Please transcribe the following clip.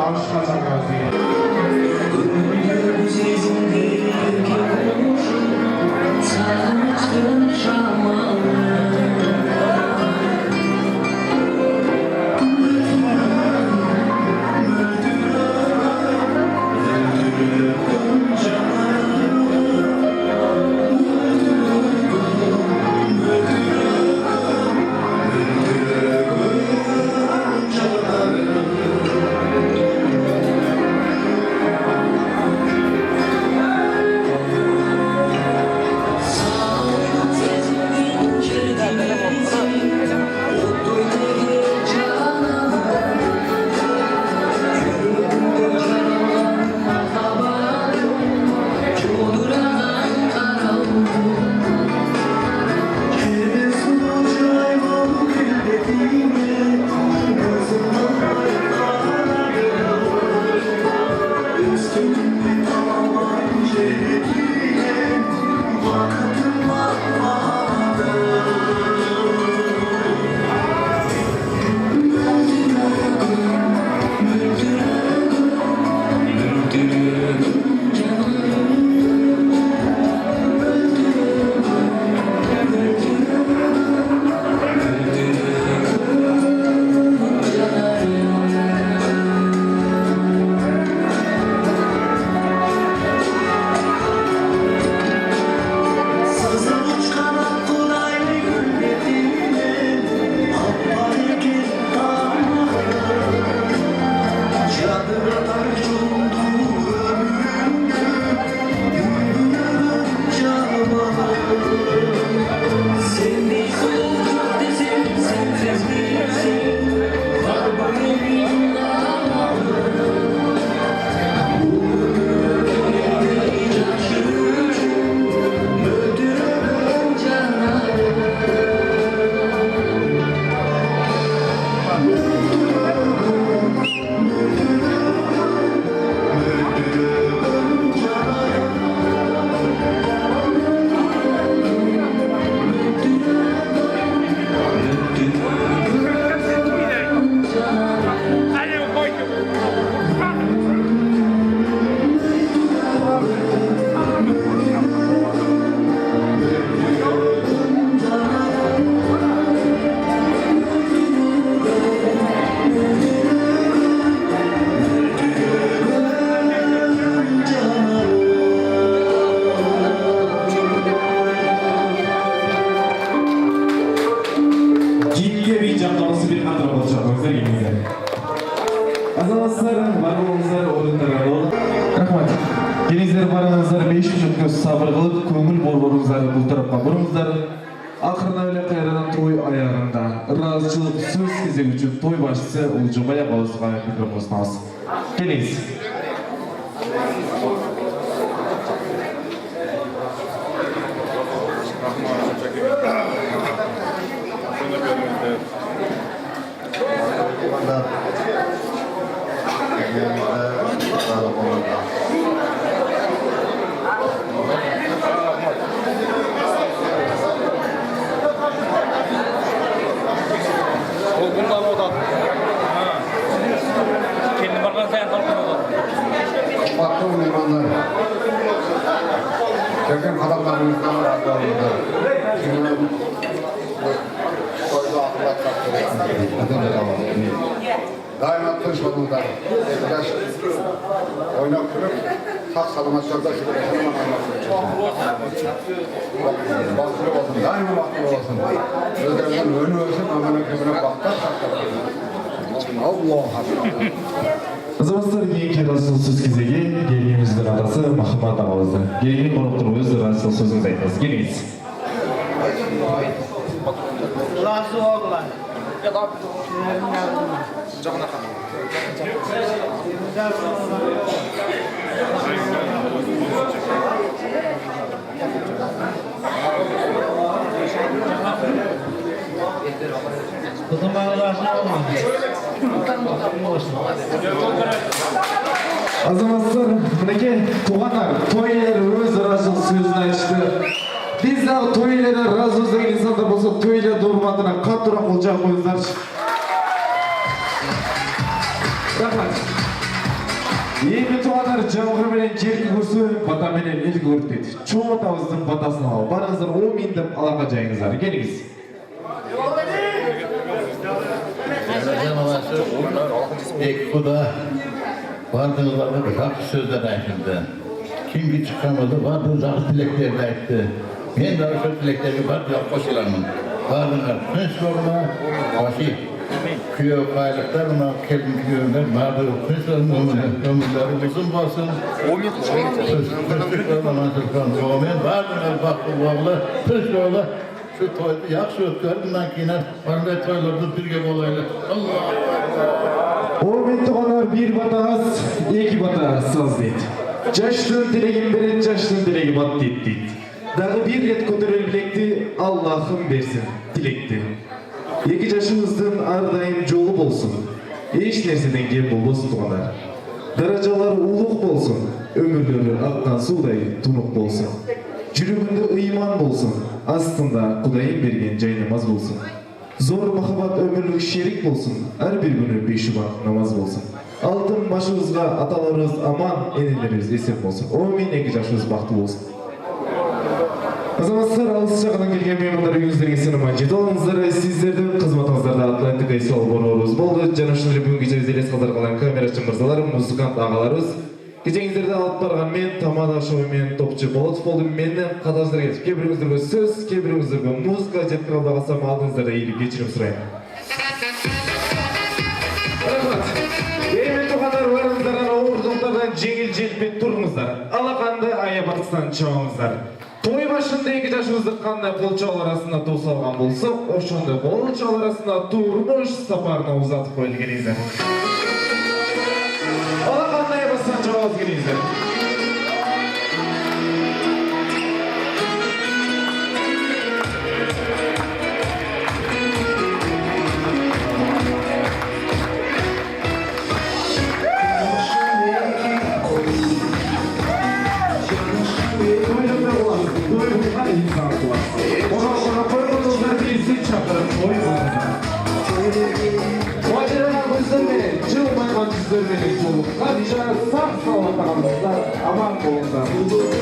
alışqa çağırıyoruz. Denizler baranızlar 5 gün sabır kılıp köngül bolboruңuzlar bu tarafka buruңuzдар. Akırına öyle kayradan toy ayarında razıçılık söz кезегі üçün toy başçısı Улжыбай абауызға микрофон алсын. Келіңіз. Bakın meyvanlar, çekin adamlarımızdan razılarında, şunun koydu akılat kaptırır. Daima tırışmadığınızlar, yaş oynak kırıp, tak salamatçarda şu bir yaşanan baktığı olsun, daima baktığı olsun. Özlerden önü ölsün, amına kömüne baktar, Allah Allah. Azamazlar ең керасыл сөз кезегі келгеніміздің атасы Махамбат ағамызды. Келген қонақтар өз расыл сөзіңізді айтыңыз. Келіңіз. Razı oldular. Canına kalın. Kızım bana razı olmadı. Azamazlar, мінекей туғандар, тойлар өз расыл сөзін айтышты. Biz de toylara razı olsun insanlar bolsa toylar durmadığına kattırak olacak oyunlar. Rahmet. Endi tuğanlar jamgır menen jergi көрсө, bata menen elgi көрtет. Çoğu atabыздын батасын алып, барыңыздар 10 000 деп алака жайыңыздар. Келиңиz. Tek Kuda vardığılarına haklı sözler aytıldı. Kimgi çıkamadı, vardığı zahı dileklerini ayttı. Ben de şu dileklerimi var diye koşularımın. Vardığılar kınç yoluna, başı, kıyıyor kaylıklarına, kelbin kıyıyorlar, vardığı kınçlarının ömürleri uzun basın. Kınçlarına nasılkan, omen, vardığılar baktı oğlu, kınç yoluna, şu toydu, yakşı ötköründen kiner, varlığı toylarda birge olaylı. Allah! O tuğanlar bir batağız, iki batağız saz deydi. Jaştın dilegin beren, jaştın dilegi bat deydi. Dağı bir ret kötörül bilekti, Allah'ım bersin, dilekti. Eki jaşınızdın ardayım jolu bolsun. Eş nerseden kep bolbosun tuğanlar. Darajalar uluk bolsun, ömürleri akkan suday tunuk bolsun. Жүрөгүндө ыйман болсун, астында Кудайым берген жай намаз болсун. Зор махаббат өмүрлүк шерик болсун, ар бир күнү 5 убак намаз болсун. Алтын башыбызга аталарыбыз аман, энелерибиз эсеп болсун. Амин, эки жашыбыз бактылуу болсун. Азаматтар, алыс жагынан келген меймандар үйүңүздөргө сынамай жете алыңыздар. Сиздердин кызматыңыздарда Атлантика Исал борорубуз болду. Жана ушундай бүгүнкү кечебизде элес калдырган камерачы мырзалар, музыкант агаларыбыз. Кечеңиздерде алып барган мен Тамада шоу менен топчу Болотов болдум. Менден катарыңыздар кетип, кээ бирөөңүздөргө сөз, кээ бирөөңүздөргө музыка жеткире албай калсам алдыңыздарда ийгилик кечирим сурайм. Рахмат. Эми туугандар, барыңыздар оордуктардан жеңил желпип туруңуздар. Алаканды аябатыстан чабыңыздар. Той башында эки жашыбызды кандай кол чабуу арасында туу салган болсо, ошондой кол чабуу арасында турмуш сапарына узатып коелу келиңиздер. Алаканды аябатыстан чабабыз келиңиздер. Aman bolsa.